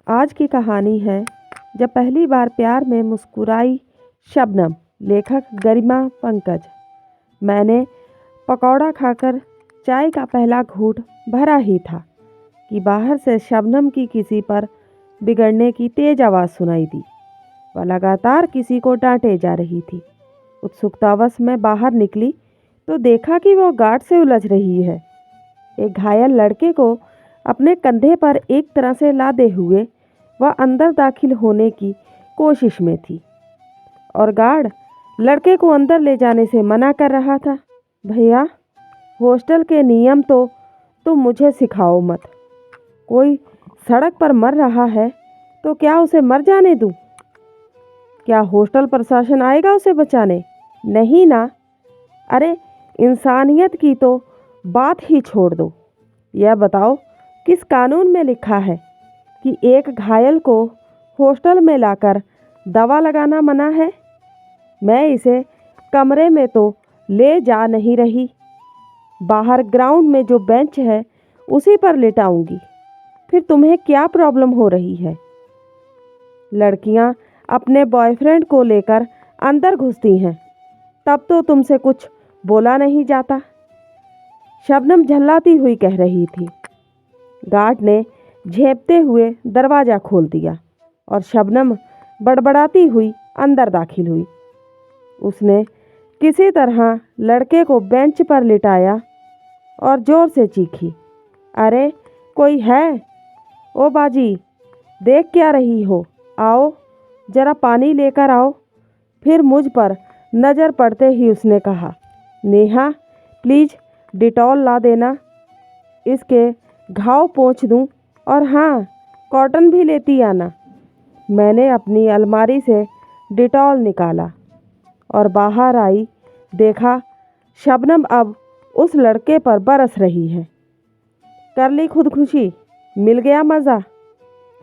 आज की कहानी है जब पहली बार प्यार में मुस्कुराई शबनम। लेखक गरिमा पंकज। मैंने पकौड़ा खाकर चाय का पहला घूंट भरा ही था कि बाहर से शबनम की किसी पर बिगड़ने की तेज आवाज़ सुनाई दी। वह लगातार किसी को डांटे जा रही थी। उत्सुकतावश मैं बाहर निकली तो देखा कि वो गार्ड से उलझ रही है। एक घायल लड़के को अपने कंधे पर एक तरह से लादे हुए वह अंदर दाखिल होने की कोशिश में थी और गार्ड लड़के को अंदर ले जाने से मना कर रहा था। भैया, हॉस्टल के नियम तो तुम मुझे सिखाओ मत। कोई सड़क पर मर रहा है तो क्या उसे मर जाने दूं? क्या हॉस्टल प्रशासन आएगा उसे बचाने? नहीं ना। अरे, इंसानियत की तो बात ही छोड़ दो। यह बताओ, किस कानून में लिखा है कि एक घायल को हॉस्टल में लाकर दवा लगाना मना है? मैं इसे कमरे में तो ले जा नहीं रही, बाहर ग्राउंड में जो बेंच है उसी पर लेटाऊंगी। फिर तुम्हें क्या प्रॉब्लम हो रही है? लड़कियां अपने बॉयफ्रेंड को लेकर अंदर घुसती हैं, तब तो तुमसे कुछ बोला नहीं जाता। शबनम झल्लाती हुई कह रही थी। गार्ड ने झेंपते हुए दरवाज़ा खोल दिया और शबनम बड़बड़ाती हुई अंदर दाखिल हुई। उसने किसी तरह लड़के को बेंच पर लिटाया और ज़ोर से चीखी, अरे कोई है? ओ बाजी, देख क्या रही हो? आओ, ज़रा पानी लेकर आओ। फिर मुझ पर नज़र पड़ते ही उसने कहा, नेहा प्लीज़ डिटॉल ला देना, इसके घाव पोंछ दूं, और हाँ, कॉटन भी लेती आना। मैंने अपनी अलमारी से डिटॉल निकाला और बाहर आई। देखा शबनम अब उस लड़के पर बरस रही है। कर ली खुदकुशी? मिल गया मज़ा?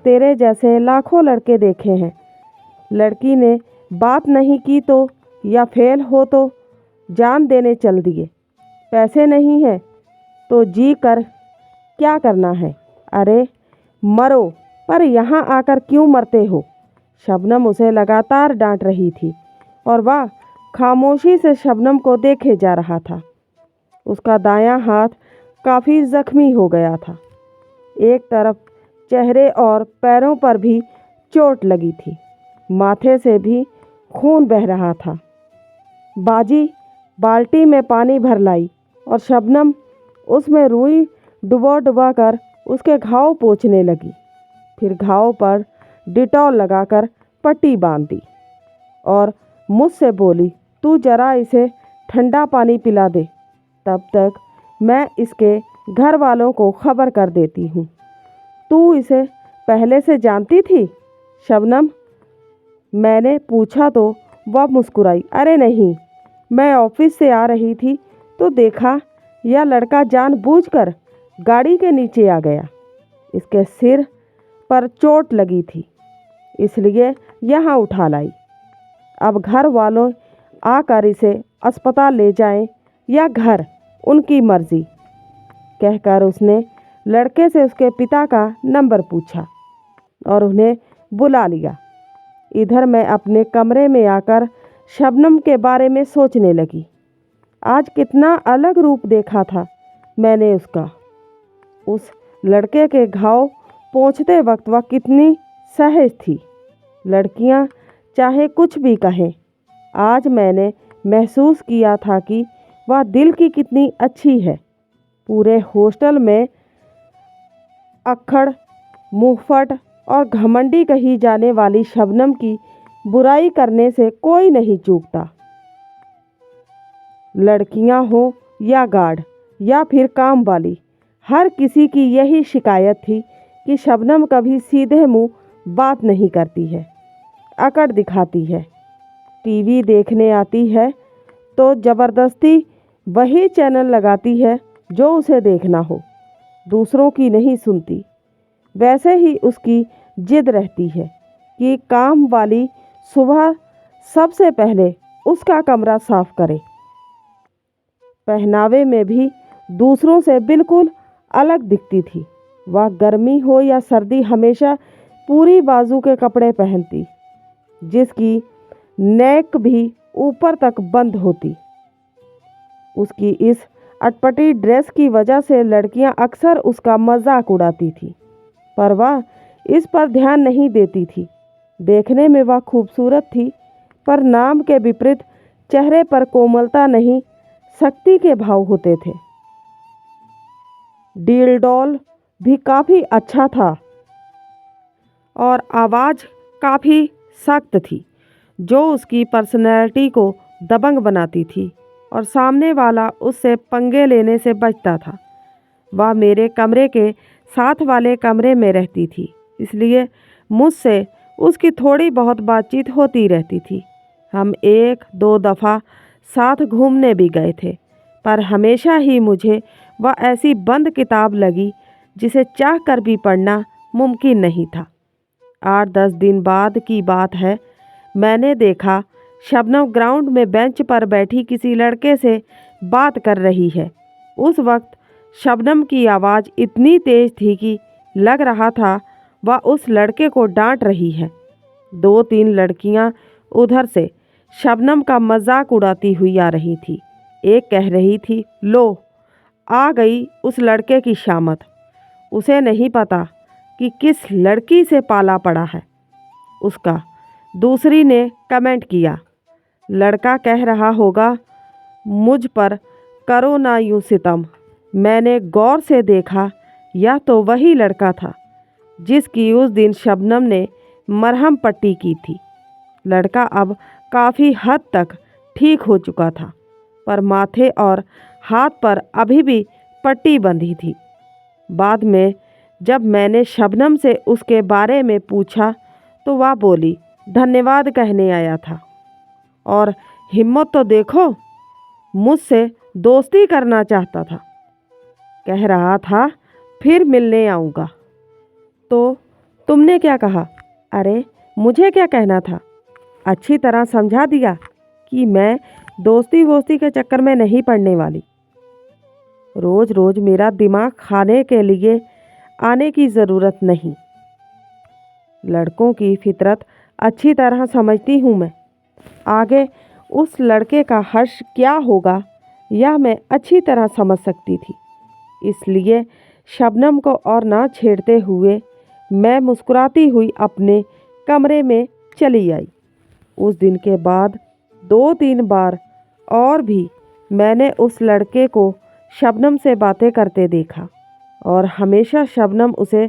तेरे जैसे लाखों लड़के देखे हैं। लड़की ने बात नहीं की तो या फेल हो तो जान देने चल दिए। पैसे नहीं है तो जी कर क्या करना है? अरे मरो, पर यहाँ आकर क्यों मरते हो? शबनम उसे लगातार डांट रही थी और वह खामोशी से शबनम को देखे जा रहा था। उसका दायां हाथ काफ़ी जख्मी हो गया था। एक तरफ चेहरे और पैरों पर भी चोट लगी थी, माथे से भी खून बह रहा था। बाजी बाल्टी में पानी भर लाई और शबनम उसमें रुई डुबो डुबा कर उसके घाव पोंछने लगी। फिर घाव पर डिटॉल लगाकर पट्टी बांध दी और मुझसे बोली, तू जरा इसे ठंडा पानी पिला दे, तब तक मैं इसके घर वालों को खबर कर देती हूँ। तू इसे पहले से जानती थी? शबनम, मैंने पूछा तो वह मुस्कुराई। अरे नहीं, मैं ऑफिस से आ रही थी तो देखा यह लड़का जानबूझकर गाड़ी के नीचे आ गया। इसके सिर पर चोट लगी थी, इसलिए यहाँ उठा लाई। अब घर वालों आकर इसे अस्पताल ले जाएं या घर, उनकी मर्जी, कहकर उसने लड़के से उसके पिता का नंबर पूछा और उन्हें बुला लिया। इधर मैं अपने कमरे में आकर शबनम के बारे में सोचने लगी। आज कितना अलग रूप देखा था मैंने उसका। उस लड़के के घाव पोंछते वक्त वह कितनी सहज थी। लड़कियां चाहे कुछ भी कहें, आज मैंने महसूस किया था कि वह दिल की कितनी अच्छी है। पूरे हॉस्टल में अक्खड़, मुंहफट और घमंडी कही जाने वाली शबनम की बुराई करने से कोई नहीं चूकता। लड़कियां हो या गार्ड या फिर काम वाली, हर किसी की यही शिकायत थी कि शबनम कभी सीधे मुंह बात नहीं करती है, अकड़ दिखाती है। टीवी देखने आती है तो ज़बरदस्ती वही चैनल लगाती है जो उसे देखना हो, दूसरों की नहीं सुनती। वैसे ही उसकी जिद रहती है कि काम वाली सुबह सबसे पहले उसका कमरा साफ करे। पहनावे में भी दूसरों से बिल्कुल अलग दिखती थी। वह गर्मी हो या सर्दी हमेशा पूरी बाजू के कपड़े पहनती, जिसकी नेक भी ऊपर तक बंद होती। उसकी इस अटपटी ड्रेस की वजह से लड़कियां अक्सर उसका मजाक उड़ाती थी, पर वह इस पर ध्यान नहीं देती थी। देखने में वह खूबसूरत थी, पर नाम के विपरीत चेहरे पर कोमलता नहीं, शक्ति के भाव होते थे। डील भी काफ़ी अच्छा था और आवाज़ काफ़ी सख्त थी, जो उसकी पर्सनैलिटी को दबंग बनाती थी और सामने वाला उससे पंगे लेने से बचता था। वह मेरे कमरे के साथ वाले कमरे में रहती थी, इसलिए मुझसे उसकी थोड़ी बहुत बातचीत होती रहती थी। हम एक दो दफ़ा साथ घूमने भी गए थे, पर हमेशा ही मुझे वह ऐसी बंद किताब लगी जिसे चाह कर भी पढ़ना मुमकिन नहीं था। 8-10 दिन बाद की बात है, मैंने देखा शबनम ग्राउंड में बेंच पर बैठी किसी लड़के से बात कर रही है। उस वक्त शबनम की आवाज़ इतनी तेज़ थी कि लग रहा था वह उस लड़के को डांट रही है। 2-3 लड़कियां उधर से शबनम का मजाक उड़ाती हुई आ रही थी। एक कह रही थी, लो आ गई उस लड़के की शामत, उसे नहीं पता कि किस लड़की से पाला पड़ा है उसका। दूसरी ने कमेंट किया, लड़का कह रहा होगा मुझ पर करो ना यूं सितम। मैंने गौर से देखा, यह तो वही लड़का था जिसकी उस दिन शबनम ने मरहम पट्टी की थी। लड़का अब काफ़ी हद तक ठीक हो चुका था, पर माथे और हाथ पर अभी भी पट्टी बंधी थी। बाद में जब मैंने शबनम से उसके बारे में पूछा तो वह बोली, धन्यवाद कहने आया था, और हिम्मत तो देखो, मुझसे दोस्ती करना चाहता था। कह रहा था फिर मिलने आऊँगा। तो तुमने क्या कहा? अरे मुझे क्या कहना था, अच्छी तरह समझा दिया कि मैं दोस्ती वोस्ती के चक्कर में नहीं पड़ने वाली। रोज़ रोज़ मेरा दिमाग खाने के लिए आने की ज़रूरत नहीं। लड़कों की फितरत अच्छी तरह समझती हूँ मैं। आगे उस लड़के का हर्ष क्या होगा यह मैं अच्छी तरह समझ सकती थी। इसलिए शबनम को और ना छेड़ते हुए मैं मुस्कुराती हुई अपने कमरे में चली आई। उस दिन के बाद 2-3 बार और भी मैंने उस लड़के को शबनम से बातें करते देखा, और हमेशा शबनम उसे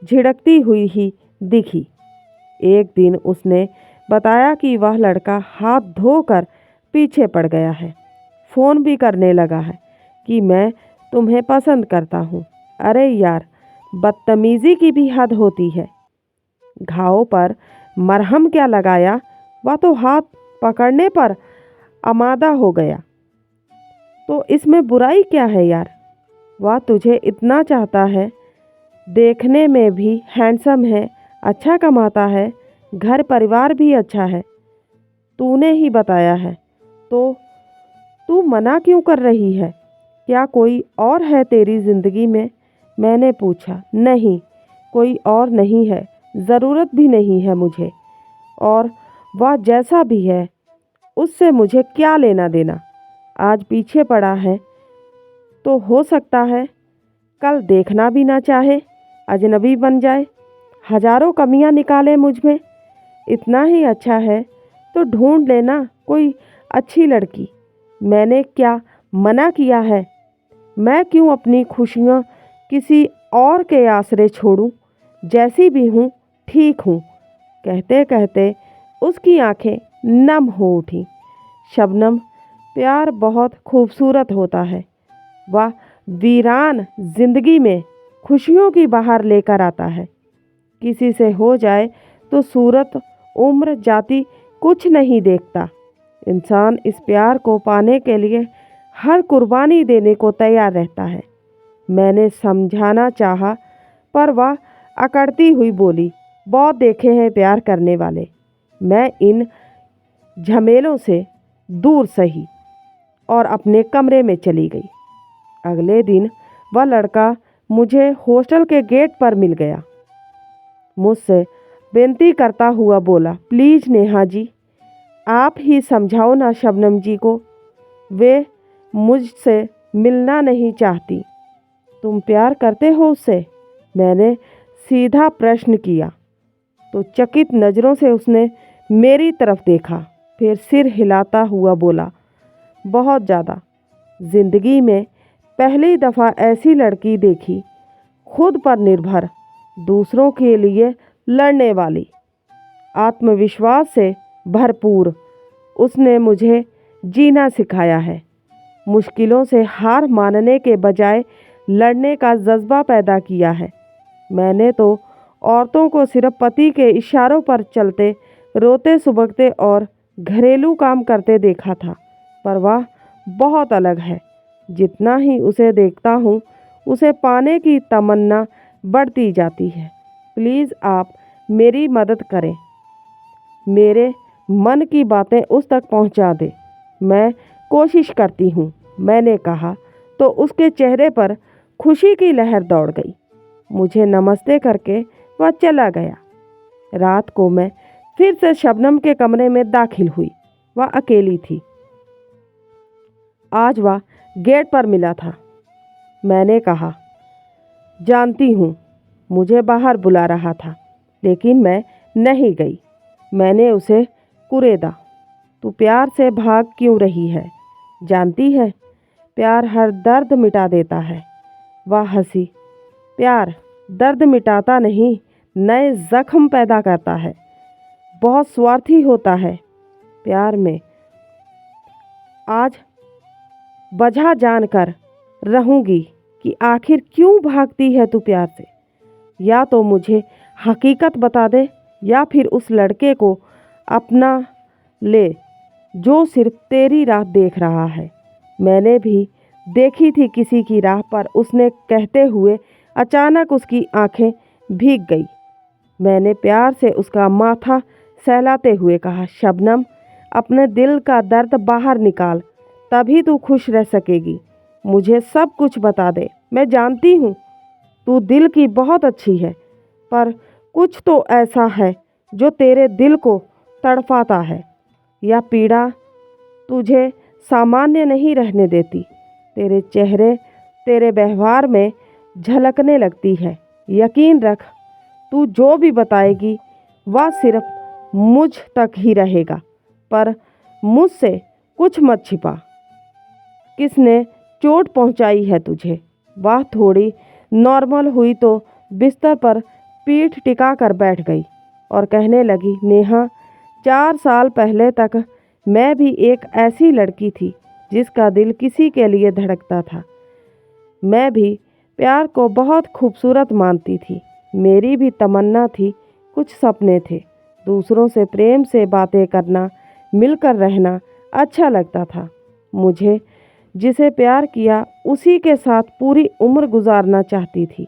झिड़कती हुई ही दिखी। एक दिन उसने बताया कि वह लड़का हाथ धोकर पीछे पड़ गया है, फ़ोन भी करने लगा है कि मैं तुम्हें पसंद करता हूँ। अरे यार, बदतमीज़ी की भी हद होती है। घाव पर मरहम क्या लगाया, वह तो हाथ पकड़ने पर आमादा हो गया। तो इसमें बुराई क्या है यार? वह तुझे इतना चाहता है, देखने में भी हैंडसम है, अच्छा कमाता है, घर परिवार भी अच्छा है, तूने ही बताया है, तो तू मना क्यों कर रही है? क्या कोई और है तेरी ज़िंदगी में? मैंने पूछा। नहीं, कोई और नहीं है, ज़रूरत भी नहीं है मुझे, और वह जैसा भी है उससे मुझे क्या लेना देना। आज पीछे पड़ा है तो हो सकता है कल देखना भी ना चाहे, अजनबी बन जाए, हजारों कमियां निकाले मुझ में। इतना ही अच्छा है तो ढूंढ लेना कोई अच्छी लड़की। मैंने क्या मना किया है? मैं क्यों अपनी खुशियाँ किसी और के आसरे छोड़ूं? जैसी भी हूँ ठीक हूँ। कहते कहते उसकी आंखें नम हो उठीं। शबनम, प्यार बहुत खूबसूरत होता है। वह वीरान जिंदगी में खुशियों की बहार लेकर आता है। किसी से हो जाए तो सूरत, उम्र, जाति कुछ नहीं देखता। इंसान इस प्यार को पाने के लिए हर कुर्बानी देने को तैयार रहता है। मैंने समझाना चाहा, पर वह अकड़ती हुई बोली, बहुत देखे हैं प्यार करने वाले। मैं इन झमेलों से दूर सही और अपने कमरे में चली गई। अगले दिन वह लड़का मुझे हॉस्टल के गेट पर मिल गया। मुझसे बेनती करता हुआ बोला, प्लीज़ नेहा जी, आप ही समझाओ ना शबनम जी को, वे मुझसे मिलना नहीं चाहती। तुम प्यार करते हो उससे? मैंने सीधा प्रश्न किया तो चकित नज़रों से उसने मेरी तरफ देखा, फिर सिर हिलाता हुआ बोला, बहुत ज़्यादा। ज़िंदगी में पहली दफ़ा ऐसी लड़की देखी, खुद पर निर्भर, दूसरों के लिए लड़ने वाली, आत्मविश्वास से भरपूर। उसने मुझे जीना सिखाया है। मुश्किलों से हार मानने के बजाय लड़ने का जज्बा पैदा किया है। मैंने तो औरतों को सिर्फ पति के इशारों पर चलते, रोते सुबकते और घरेलू काम करते देखा था, पर वह बहुत अलग है। जितना ही उसे देखता हूँ, उसे पाने की तमन्ना बढ़ती जाती है। प्लीज़ आप मेरी मदद करें, मेरे मन की बातें उस तक पहुँचा दे। मैं कोशिश करती हूँ, मैंने कहा तो उसके चेहरे पर खुशी की लहर दौड़ गई। मुझे नमस्ते करके वह चला गया। रात को मैं फिर से शबनम के कमरे में दाखिल हुई। वह अकेली थी। आज वह गेट पर मिला था। मैंने कहा, जानती हूँ मुझे बाहर बुला रहा था, लेकिन मैं नहीं गई। मैंने उसे कुरेदा, तू प्यार से भाग क्यों रही है? जानती है प्यार हर दर्द मिटा देता है। वह हंसी, प्यार दर्द मिटाता नहीं, नए जख्म पैदा करता है। बहुत स्वार्थी होता है प्यार में। आज वजह जानकर रहूँगी कि आखिर क्यों भागती है तू प्यार से। या तो मुझे हकीकत बता दे, या फिर उस लड़के को अपना ले जो सिर्फ तेरी राह देख रहा है। मैंने भी देखी थी किसी की राह पर, उसने कहते हुए अचानक उसकी आंखें भीग गई। मैंने प्यार से उसका माथा सहलाते हुए कहा, शबनम, अपने दिल का दर्द बाहर निकाल, तभी तू खुश रह सकेगी। मुझे सब कुछ बता दे। मैं जानती हूँ तू दिल की बहुत अच्छी है, पर कुछ तो ऐसा है जो तेरे दिल को तड़पाता है। यह पीड़ा तुझे सामान्य नहीं रहने देती। तेरे चेहरे, तेरे व्यवहार में झलकने लगती है। यकीन रख, तू जो भी बताएगी वह सिर्फ मुझ तक ही रहेगा, पर मुझसे कुछ मत छिपा। किसने चोट पहुंचाई है तुझे? वह थोड़ी नॉर्मल हुई तो बिस्तर पर पीठ टिका कर बैठ गई और कहने लगी, नेहा, 4 साल पहले तक मैं भी एक ऐसी लड़की थी जिसका दिल किसी के लिए धड़कता था। मैं भी प्यार को बहुत खूबसूरत मानती थी। मेरी भी तमन्ना थी, कुछ सपने थे। दूसरों से प्रेम से बातें करना, मिलकर रहना अच्छा लगता था। मुझे जिसे प्यार किया उसी के साथ पूरी उम्र गुजारना चाहती थी,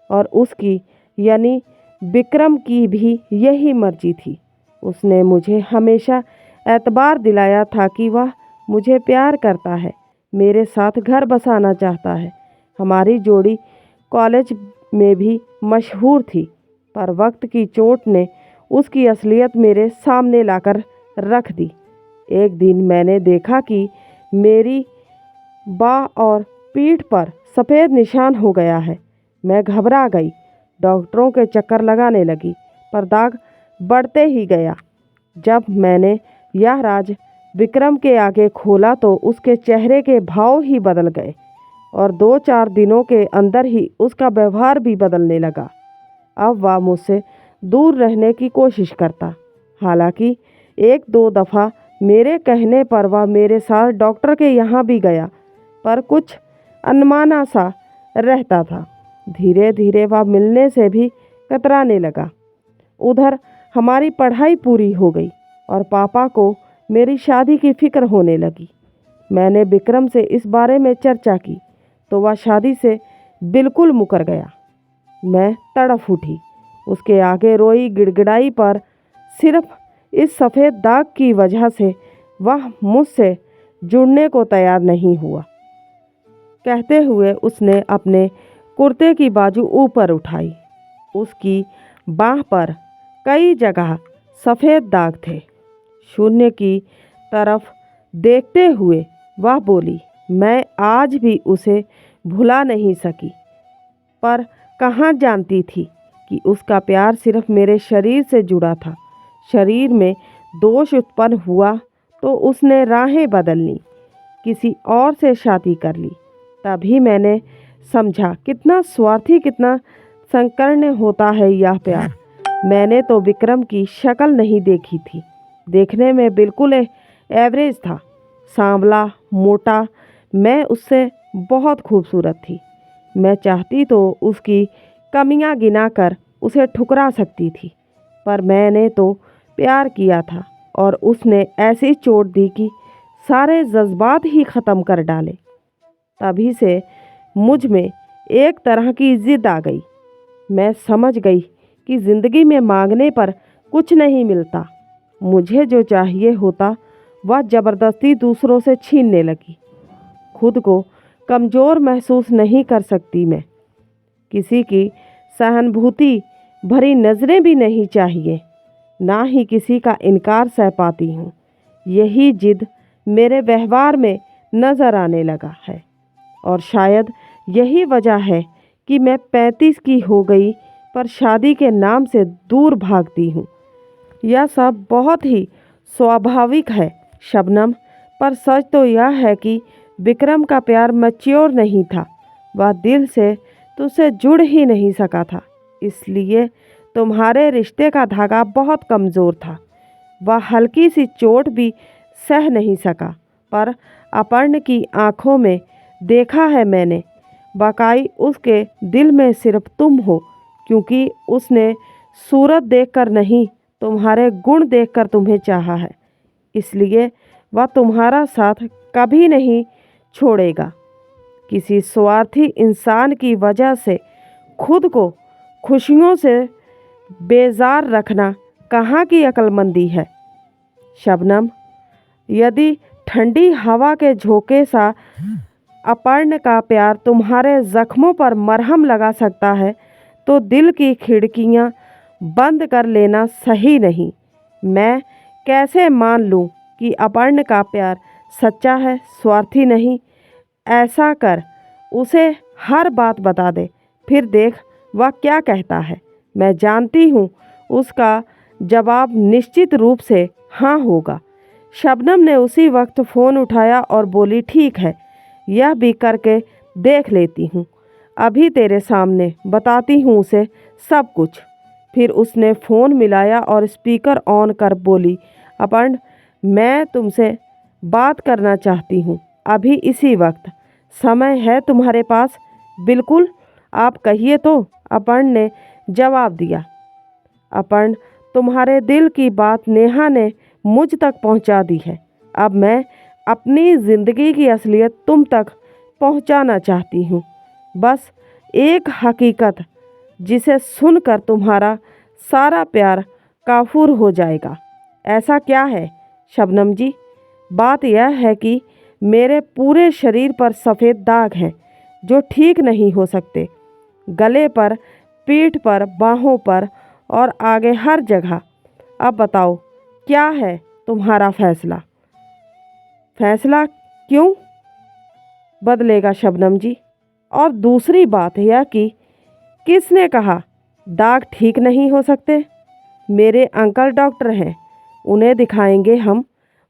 और उसकी यानी विक्रम की भी यही मर्जी थी। उसने मुझे हमेशा एतबार दिलाया था कि वह मुझे प्यार करता है, मेरे साथ घर बसाना चाहता है। हमारी जोड़ी कॉलेज में भी मशहूर थी, पर वक्त की चोट ने उसकी असलियत मेरे सामने लाकर रख दी। एक दिन मैंने देखा कि मेरी बाह और पीठ पर सफ़ेद निशान हो गया है। मैं घबरा गई, डॉक्टरों के चक्कर लगाने लगी, पर दाग बढ़ते ही गया। जब मैंने यह राज विक्रम के आगे खोला तो उसके चेहरे के भाव ही बदल गए, और 2-4 दिनों के अंदर ही उसका व्यवहार भी बदलने लगा। अब वह मुझसे दूर रहने की कोशिश करता। हालांकि 1-2 दफ़ा मेरे कहने पर वह मेरे साथ डॉक्टर के यहाँ भी गया, पर कुछ अनमाना सा रहता था। धीरे धीरे वह मिलने से भी कतराने लगा। उधर हमारी पढ़ाई पूरी हो गई और पापा को मेरी शादी की फिक्र होने लगी। मैंने विक्रम से इस बारे में चर्चा की तो वह शादी से बिल्कुल मुकर गया। मैं तड़फ उठी, उसके आगे रोई गिड़गिड़ाई, पर सिर्फ इस सफ़ेद दाग की वजह से वह मुझसे जुड़ने को तैयार नहीं हुआ। कहते हुए उसने अपने कुर्ते की बाजू ऊपर उठाई। उसकी बाह पर कई जगह सफ़ेद दाग थे। शून्य की तरफ देखते हुए वह बोली, मैं आज भी उसे भुला नहीं सकी, पर कहाँ जानती थी कि उसका प्यार सिर्फ मेरे शरीर से जुड़ा था। शरीर में दोष उत्पन्न हुआ तो उसने राहें बदल लीं, किसी और से शादी कर ली। तभी मैंने समझा कितना स्वार्थी, कितना संकीर्ण होता है यह प्यार। मैंने तो विक्रम की शक्ल नहीं देखी थी। देखने में बिल्कुल एवरेज था, सांवला, मोटा। मैं उससे बहुत खूबसूरत थी। मैं चाहती तो उसकी कमियां गिनाकर उसे ठुकरा सकती थी, पर मैंने तो प्यार किया था और उसने ऐसी चोट दी कि सारे जज्बात ही ख़त्म कर डाले। तभी से मुझ में एक तरह की ज़िद आ गई। मैं समझ गई कि ज़िंदगी में मांगने पर कुछ नहीं मिलता। मुझे जो चाहिए होता वह ज़बरदस्ती दूसरों से छीनने लगी। खुद को कमज़ोर महसूस नहीं कर सकती मैं। किसी की सहानुभूति भरी नज़रें भी नहीं चाहिए, ना ही किसी का इनकार सह पाती हूँ। यही जिद मेरे व्यवहार में नज़र आने लगा है और शायद यही वजह है कि मैं 35 की हो गई पर शादी के नाम से दूर भागती हूँ। यह सब बहुत ही स्वाभाविक है शबनम, पर सच तो यह है कि विक्रम का प्यार मैच्योर नहीं था। वह दिल से तुझसे जुड़ ही नहीं सका था, इसलिए तुम्हारे रिश्ते का धागा बहुत कमज़ोर था। वह हल्की सी चोट भी सह नहीं सका। पर अपर्ण की आंखों में देखा है मैंने, वाकई उसके दिल में सिर्फ तुम हो, क्योंकि उसने सूरत देखकर नहीं, तुम्हारे गुण देखकर तुम्हें चाहा है। इसलिए वह तुम्हारा साथ कभी नहीं छोड़ेगा। किसी स्वार्थी इंसान की वजह से खुद को खुशियों से बेजार रखना कहाँ की अक्लमंदी है शबनम। यदि ठंडी हवा के झोंके सा अपर्ण का प्यार तुम्हारे जख्मों पर मरहम लगा सकता है, तो दिल की खिड़कियां बंद कर लेना सही नहीं। मैं कैसे मान लूं कि अपर्ण का प्यार सच्चा है, स्वार्थी नहीं? ऐसा कर, उसे हर बात बता दे, फिर देख वह क्या कहता है। मैं जानती हूँ उसका जवाब निश्चित रूप से हाँ होगा। शबनम ने उसी वक्त फ़ोन उठाया और बोली, ठीक है, यह भी करके देख लेती हूँ। अभी तेरे सामने बताती हूँ उसे सब कुछ। फिर उसने फ़ोन मिलाया और स्पीकर ऑन कर बोली, अपर्ण, मैं तुमसे बात करना चाहती हूँ, अभी इसी वक्त। समय है तुम्हारे पास? बिल्कुल, आप कहिए तो, अपर्ण ने जवाब दिया। अपर्ण, तुम्हारे दिल की बात नेहा ने मुझ तक पहुंचा दी है। अब मैं अपनी ज़िंदगी की असलियत तुम तक पहुंचाना चाहती हूं। बस एक हकीकत जिसे सुनकर तुम्हारा सारा प्यार काफूर हो जाएगा। ऐसा क्या है शबनम जी? बात यह है कि मेरे पूरे शरीर पर सफ़ेद दाग हैं जो ठीक नहीं हो सकते। गले पर, पीठ पर, बाहों पर और आगे हर जगह। अब बताओ, क्या है तुम्हारा फैसला? फैसला क्यों बदलेगा शबनम जी? और दूसरी बात यह कि किसने कहा दाग ठीक नहीं हो सकते? मेरे अंकल डॉक्टर हैं, उन्हें दिखाएंगे हम।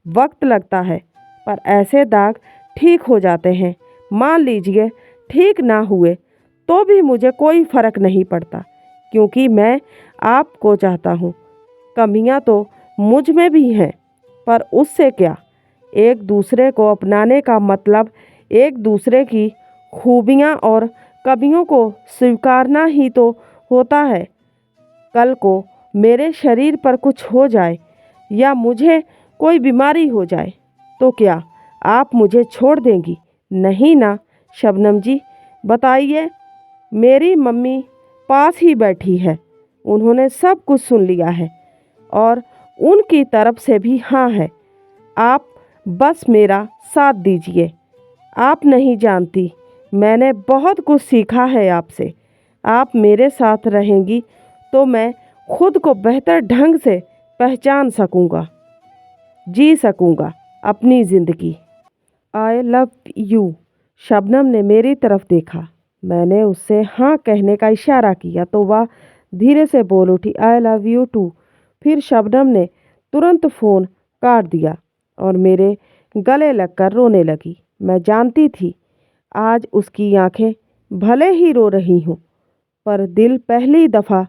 वक्त लगता है, पर ऐसे दाग ठीक हो जाते हैं। मान लीजिए ठीक ना हुए तो भी मुझे कोई फ़र्क नहीं पड़ता, क्योंकि मैं आपको चाहता हूँ। कमियाँ तो मुझ में भी हैं, पर उससे क्या? एक दूसरे को अपनाने का मतलब एक दूसरे की खूबियाँ और कमियों को स्वीकारना ही तो होता है। कल को मेरे शरीर पर कुछ हो जाए या मुझे कोई बीमारी हो जाए तो क्या आप मुझे छोड़ देंगी? नहीं ना शबनम जी, बताइए। मेरी मम्मी पास ही बैठी है, उन्होंने सब कुछ सुन लिया है और उनकी तरफ से भी हाँ है। आप बस मेरा साथ दीजिए। आप नहीं जानती, मैंने बहुत कुछ सीखा है आपसे। आप मेरे साथ रहेंगी तो मैं खुद को बेहतर ढंग से पहचान सकूँगा, जी सकूँगा अपनी ज़िंदगी। I love you. शबनम ने मेरी तरफ देखा। मैंने उससे हाँ कहने का इशारा किया तो वह धीरे से बोल उठी, आई लव यू टू। फिर शबनम ने तुरंत फ़ोन काट दिया और मेरे गले लगकर रोने लगी। मैं जानती थी आज उसकी आंखें भले ही रो रही हों, पर दिल पहली दफ़ा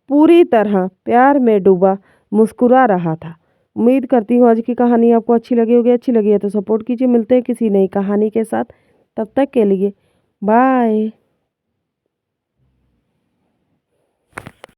पूरी तरह प्यार में डूबा मुस्कुरा रहा था। उम्मीद करती हूँ आज की कहानी आपको अच्छी लगी होगी। अच्छी लगी है तो सपोर्ट कीजिए। मिलते हैं किसी नई कहानी के साथ। तब तक के लिए बाय।